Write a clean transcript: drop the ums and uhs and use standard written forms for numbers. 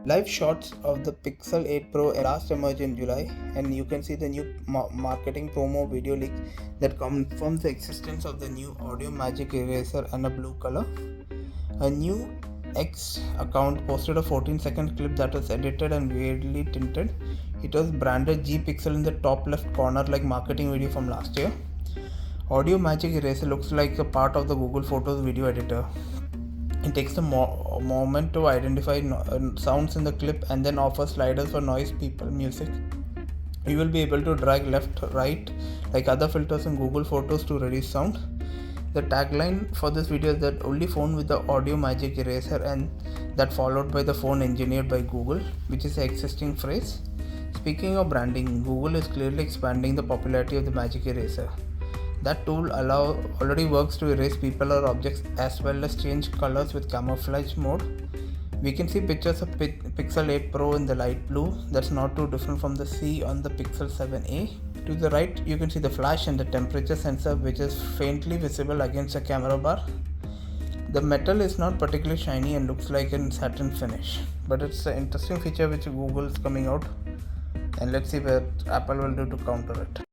Live shots of the Pixel 8 Pro last emerged in July, and you can see the new marketing promo video leak that confirms the existence of the new Audio Magic Eraser and a blue color. A new X account posted a 14-second clip that was edited and weirdly tinted. It was branded G Pixel in the top left corner like marketing video from last year. Audio Magic Eraser looks like a part of the Google Photos video editor. It takes a moment to identify sounds in the clip and then offers sliders for noise, people, music. You will be able to drag left, right, like other filters in Google Photos to reduce sound. The tagline for this video is that only phone with the Audio Magic Eraser, and that followed by the phone engineered by Google, which is an existing phrase. Speaking of branding, Google is clearly expanding the popularity of the Magic Eraser. That tool already works to erase people or objects as well as change colors with camouflage mode. We can see pictures of Pixel 8 Pro in the light blue. That's not too different from the C on the Pixel 7a. To the right, you can see the flash and the temperature sensor, which is faintly visible against the camera bar. The metal is not particularly shiny and looks like a satin finish, but it's an interesting feature which Google is coming out, and let's see what Apple will do to counter it.